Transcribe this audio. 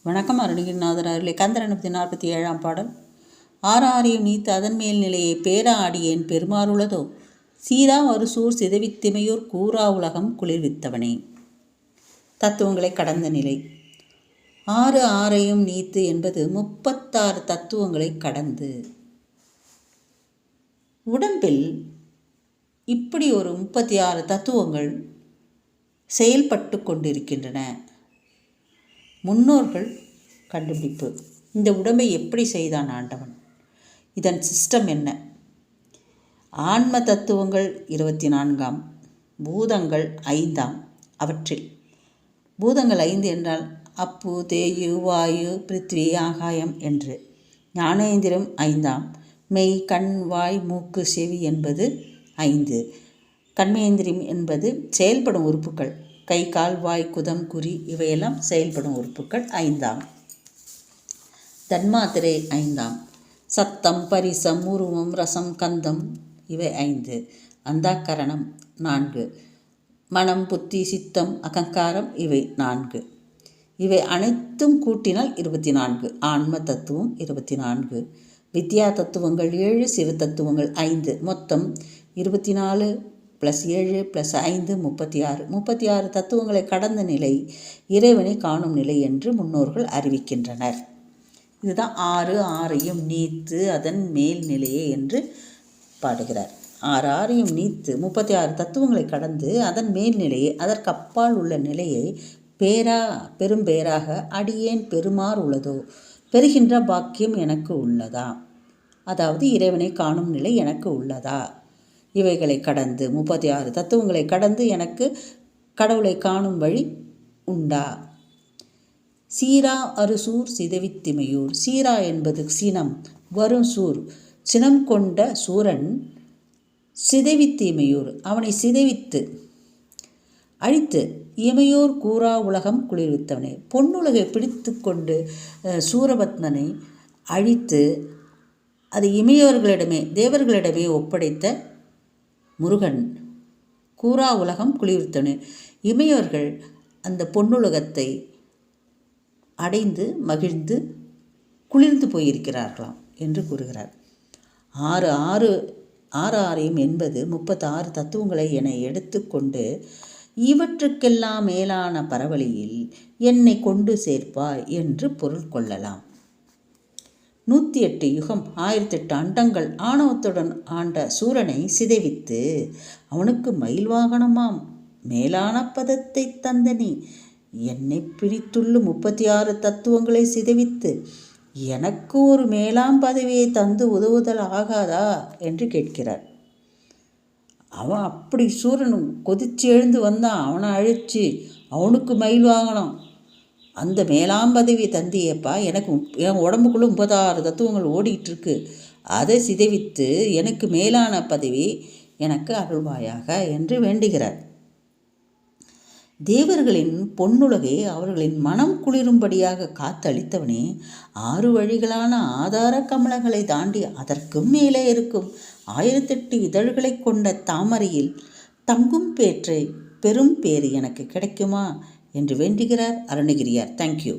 வணக்கம். அருணகிரிநாதர் அருளை கந்தர் 47 பாடல். ஆறாரையும் நீத்து அதன் மேல் நிலையை பேரா ஆடியேன் பெருமாறுள்ளதோ சீரா வருசூர் சிதைவித்திமையோர் கூறா உலகம் குளிர்வித்தவனே. தத்துவங்களை கடந்த நிலை. ஆறையும் நீத்து என்பது 36 தத்துவங்களை கடந்து. உடம்பில் இப்படி ஒரு 36 தத்துவங்கள் செயல்பட்டு கொண்டிருக்கின்றன. முன்னோர்கள் கண்டுபிடிப்பு. இந்த உடம்பை எப்படி செய்தான் ஆண்டவன்? இதன் சிஸ்டம் என்ன? ஆன்ம தத்துவங்கள் 24ஆம், பூதங்கள் 5ஆம். அவற்றில் பூதங்கள் 5 என்றால் அப்பு, தேயு, வாயு, பிருத்வி, ஆகாயம் என்று. ஞானேந்திரம் 5ஆம். மெய், கண், வாய், மூக்கு, செவி என்பது 5. கண்மேந்திரியம் என்பது செயல்படும் உறுப்புகள். கை, கால், வாய், குதம், குறி இவையெல்லாம் செயல்படும் உறுப்புகள் 5ஆம். தன்மாத்திரை 5ஆம். சத்தம், பரிசம், உருவம், ரசம், கந்தம் இவை 5. அந்தாக்கரணம் 4. மனம், புத்தி, சித்தம், அகங்காரம் இவை 4. இவை அனைத்தும் கூட்டினால் 24. ஆன்ம தத்துவம் 24. வித்யா தத்துவங்கள் 7, சிவ தத்துவங்கள் 5. மொத்தம் 24 + 7 + 5 36. 36 தத்துவங்களை கடந்த நிலை இறைவனை காணும் நிலை என்று முன்னோர்கள் அறிவிக்கின்றனர். இதுதான் ஆறையும் நீத்து அதன் மேல் நிலையே என்று பாடுகிறார். ஆறையும் நீத்து 36 தத்துவங்களை கடந்து அதன் மேல்நிலையை, அதற்கு அப்பால் உள்ள நிலையை பெரும்பேராக அடியேன் பெறுமாறு உள்ளதோ, பெறுகின்ற பாக்கியம் எனக்கு உள்ளதா, அதாவது இறைவனை காணும் நிலை எனக்கு உள்ளதா, இவைகளை கடந்து 36 தத்துவங்களை கடந்து எனக்கு கடவுளை காணும் வழி உண்டா? சீரா அறுசூர் சிதைவித்திமையூர். சீரா என்பது சினம், வரும் சூர் சினம் கொண்ட சூரன் சிதைவித்திமையூர், அவனை சிதைவித்து அழித்து இமையோர் கூறா உலகம் குளிர்வித்தவனே. பொன்னுலகை பிடித்து கொண்டு சூரபத்மனை அழித்து அது இமையோர்களிடமே தேவர்களிடமே ஒப்படைத்த முருகன் கூறா உலகம் குளிர்வித்தவனே. இமையோர்கள் அந்த பொன்னுலகத்தை அடைந்து மகிழ்ந்து குளிர்ந்து போயிருக்கிறார்களாம் என்று கூறுகிறார். ஆறையும் என்பது 36 தத்துவங்களை என எடுத்துக்கொண்டு இவற்றுக்கெல்லாம் மேலான பரவலியில் என்னை கொண்டு சேர்ப்பாய் என்று பொருள் கொள்ளலாம். 108 யுகம் 1008 அண்டங்கள் ஆணவத்துடன் ஆண்ட சூரனை சிதைவித்து அவனுக்கு மயில் வாகனமாம் மேலான பதத்தை தந்த நீ என்னை பிடித்துள்ள 36 தத்துவங்களை சிதைவித்து எனக்கு ஒரு மேலாம் பதவியை தந்து உதவுதல் ஆகாதா என்று கேட்கிறார். அவன் அப்படி சூரன் கொதிச்சு எழுந்து வந்தான். அவனை அழிச்சு அவனுக்கு மயில் வாகனம், அந்த மேலாம் பதவி தந்தியப்பா, எனக்கு என் உடம்புக்குள்ளே 36 தத்துவங்கள் ஓடிட்டுருக்கு, அதை சிதைவித்து எனக்கு மேலான பதவி எனக்கு அருள்வாயாக என்று வேண்டுகிறார். தேவர்களின் பொன்னுலகை அவர்களின் மனம் குளிரும்படியாக காத்தளித்தவனே, 6 வழிகளான ஆதார கமலங்களை தாண்டி அதற்கும் மேலே இருக்கும் 1008 இதழ்களை கொண்ட தாமரையில் தங்கும் பேற்றை பெரும் பேறு எனக்கு கிடைக்குமா என்று வேண்டுகிறார் அருணகிரியார். தேங்க்யூ.